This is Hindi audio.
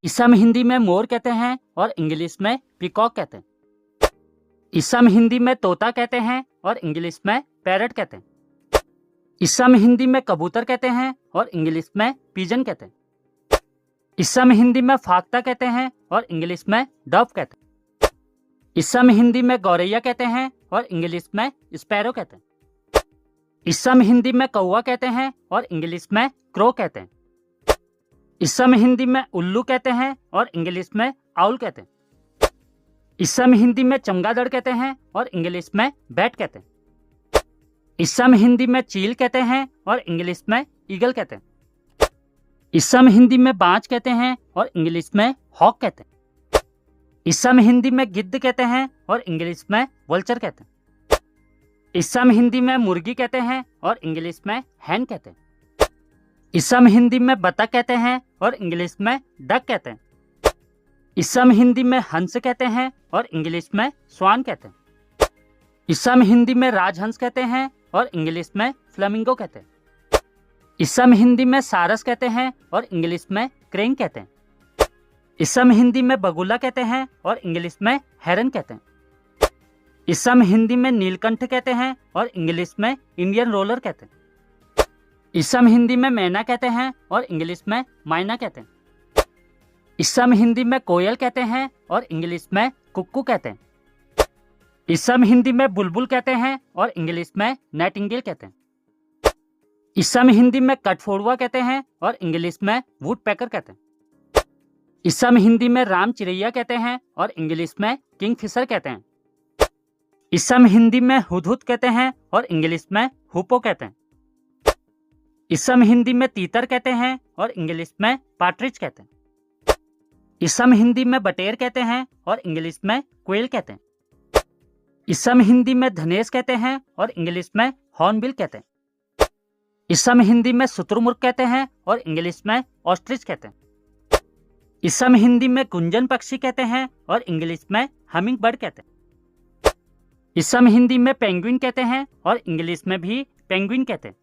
इसे हम हिंदी में मोर कहते हैं और इंग्लिश में पीकॉक कहते हैं। इसे हम हिंदी में तोता कहते हैं और इंग्लिश में पैरट कहते हैं। इसे हम हिंदी में कबूतर कहते हैं और इंग्लिश में पिजन कहते हैं। इसे हम हिंदी में फाख्ता कहते हैं और इंग्लिश में डव कहते हैं। इसे हम हिंदी में गौरैया कहते हैं और इंग्लिश में स्पैरो कहते हैं। इसे हम हिंदी में कौवा कहते हैं और इंग्लिश में क्रो कहते हैं। इसे हम हिंदी में उल्लू कहते हैं और इंग्लिश में आउल कहते हैं। इसे हम हिंदी में चमगादड़ कहते हैं और इंग्लिश में बैट कहते हैं। इसे हम हिंदी में चील कहते हैं और इंग्लिश में ईगल कहते हैं। इसे हम हिंदी में बाज कहते हैं और इंग्लिश में हॉक कहते हैं। इसे हम हिंदी में गिद्ध कहते हैं और इंग्लिश में वल्चर कहते हैं। इसे हम हिंदी में मुर्गी कहते हैं और इंग्लिश में हैन कहते हैं। इसे हम हिंदी में बतख कहते हैं और इंग्लिश में डक कहते हैं। इसे हम हिंदी में हंस कहते हैं और इंग्लिश में स्वान कहते हैं। इसे हम हिंदी में राजहंस कहते हैं और इंग्लिश में फ्लेमिंगो कहते हैं। इसे हम हिंदी में सारस कहते हैं और इंग्लिश में क्रेन कहते हैं। इसे हम हिंदी में बगुला कहते हैं और इंग्लिश में हेरन कहते हैं। इसे हम हिंदी में नीलकंठ कहते हैं और इंग्लिश में इंडियन रोलर कहते हैं। इसे हम हिंदी में मैना कहते हैं और इंग्लिश में माइना कहते हैं। इसे हम हिंदी में कोयल कहते हैं और इंग्लिश में कुक्कू कहते हैं। इसे हम हिंदी में बुलबुल कहते हैं और इंग्लिश में नाइटिंगेल कहते हैं। इसे हम हिंदी में कठफोड़वा कहते हैं और इंग्लिश में वुडपेकर कहते हैं। इसे हम हिंदी में राम चिरैया कहते हैं और इंग्लिश में किंगफिशर कहते हैं। इसे हम हिंदी में हुदहुद कहते हैं और इंग्लिश में हुपो कहते हैं। इसे हम हिंदी में तीतर कहते हैं और इंग्लिश में पार्ट्रिज कहते हैं। इसे हम हिंदी में बटेर कहते हैं और इंग्लिश में क्वेल कहते हैं। इसे हम हिंदी में धनेश कहते हैं और इंग्लिश में हॉर्नबिल कहते हैं। इसे हम हिंदी में शुतुरमुर्ग कहते हैं और इंग्लिश में ऑस्ट्रिच कहते हैं। इसे हम हिंदी में गुंजन पक्षी कहते हैं और इंग्लिश में हमिंग बर्ड कहते हैं। इसे हम हिंदी में पेंगुइन कहते हैं और इंग्लिश में भी पेंगुइन कहते हैं।